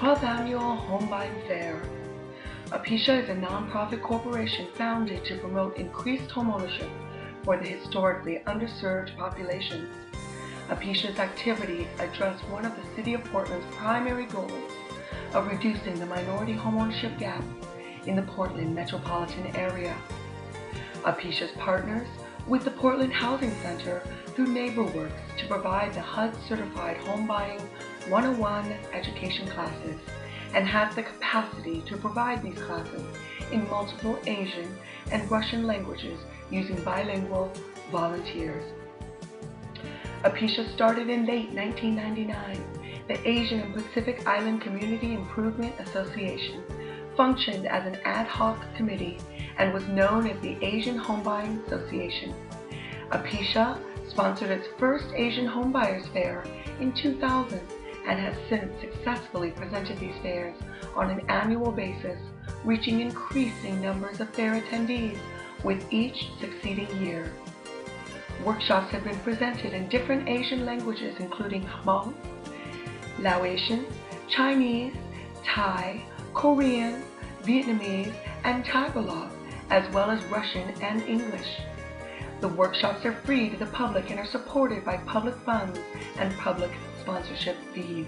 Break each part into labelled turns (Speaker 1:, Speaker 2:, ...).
Speaker 1: 12th Annual Home Buying Fair. APICIA is a nonprofit corporation founded to promote increased homeownership for the historically underserved populations. APICIA's activities address one of the City of Portland's primary goals of reducing the minority homeownership gap in the Portland metropolitan area. APICIA partners with the Portland Housing Center through NeighborWorks to provide the HUD-certified Home Buying 101 education classes and has the capacity to provide these classes in multiple Asian and Russian languages using bilingual volunteers. APICIA started in late 1999. The Asian and Pacific Island Community Improvement Association functioned as an ad hoc committee and was known as the Asian Home Buying Association. APICIA sponsored its first Asian Home Buyers Fair in 2000 and has since successfully presented these fairs on an annual basis, reaching increasing numbers of fair attendees with each succeeding year. Workshops have been presented in different Asian languages including Hmong, Laotian, Chinese, Thai, Korean, Vietnamese, and Tagalog, as well as Russian and English. The workshops are free to the public and are supported by public funds and public sponsorship fees.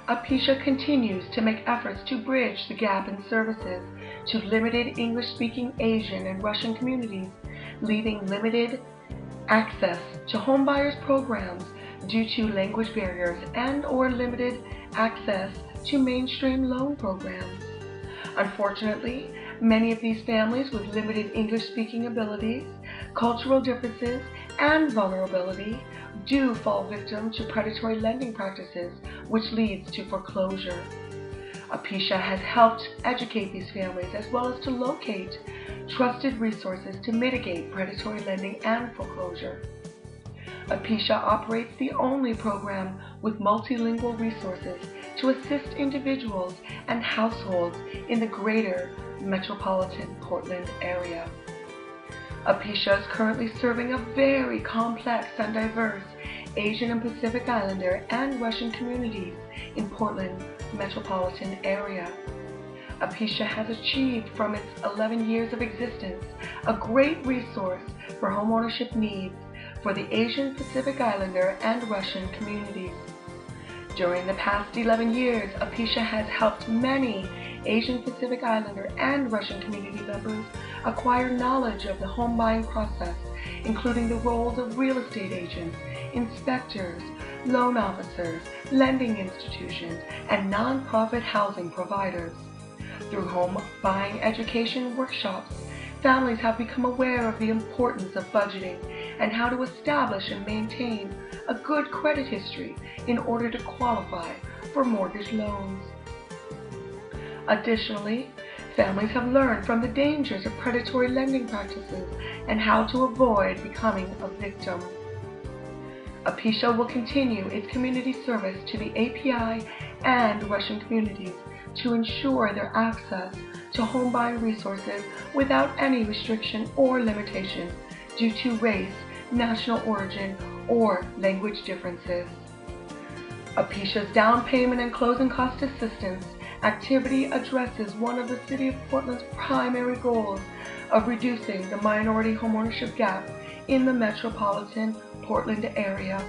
Speaker 1: APICIA continues to make efforts to bridge the gap in services to limited English-speaking Asian and Russian communities, leaving limited access to homebuyers programs due to language barriers and/or limited access to mainstream loan programs. Unfortunately, many of these families with limited English-speaking abilities, cultural differences, and vulnerability do fall victim to predatory lending practices, which leads to foreclosure. APICIA has helped educate these families as well as to locate trusted resources to mitigate predatory lending and foreclosure. APICIA operates the only program with multilingual resources to assist individuals and households in the greater metropolitan Portland area. APICIA is currently serving a very complex and diverse Asian and Pacific Islander and Russian communities in Portland metropolitan area. APICIA has achieved from its 11 years of existence a great resource for homeownership needs for the Asian Pacific Islander and Russian communities. During the past 11 years, APICIA has helped many Asian Pacific Islander and Russian community members acquire knowledge of the home buying process, including the roles of real estate agents, inspectors, loan officers, lending institutions, and nonprofit housing providers. Through home buying education workshops, families have become aware of the importance of budgeting and how to establish and maintain a good credit history in order to qualify for mortgage loans. Additionally, families have learned from the dangers of predatory lending practices and how to avoid becoming a victim. APICIA will continue its community service to the API and Russian communities to ensure their access to home buying resources without any restriction or limitation due to race, national origin, or language differences. APICIA's down payment and closing cost assistance activity addresses one of the City of Portland's primary goals of reducing the minority homeownership gap in the metropolitan Portland area.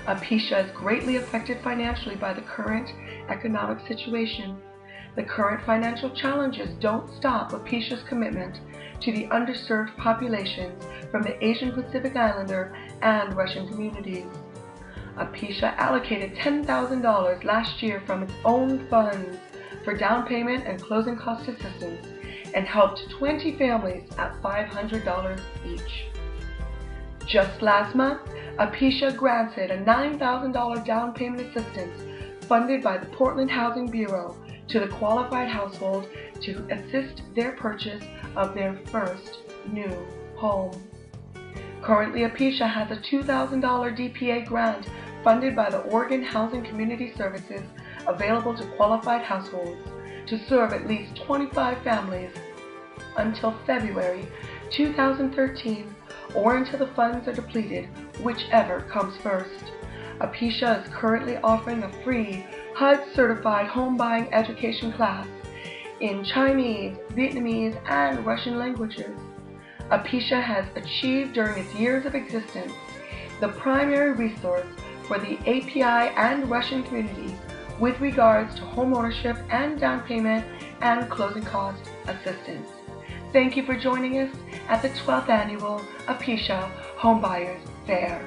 Speaker 1: APICIA is greatly affected financially by the current economic situation. The current financial challenges don't stop APICIA's commitment to the underserved populations from the Asian Pacific Islander and Russian communities. APICIA allocated $10,000 last year from its own funds for down payment and closing cost assistance and helped 20 families at $500 each. Just last month, APICIA granted a $9,000 down payment assistance funded by the Portland Housing Bureau to the qualified household to assist their purchase of their first new home. Currently, APICIA has a $2,000 DPA grant funded by the Oregon Housing Community Services available to qualified households to serve at least 25 families until February 2013 or until the funds are depleted, whichever comes first. APICIA is currently offering a free HUD certified home buying education class in Chinese, Vietnamese, and Russian languages. APICIA has achieved during its years of existence the primary resource for the API and Russian communities with regards to home ownership and down payment and closing cost assistance. Thank you for joining us at the 12th Annual APICIA Homebuyers Fair.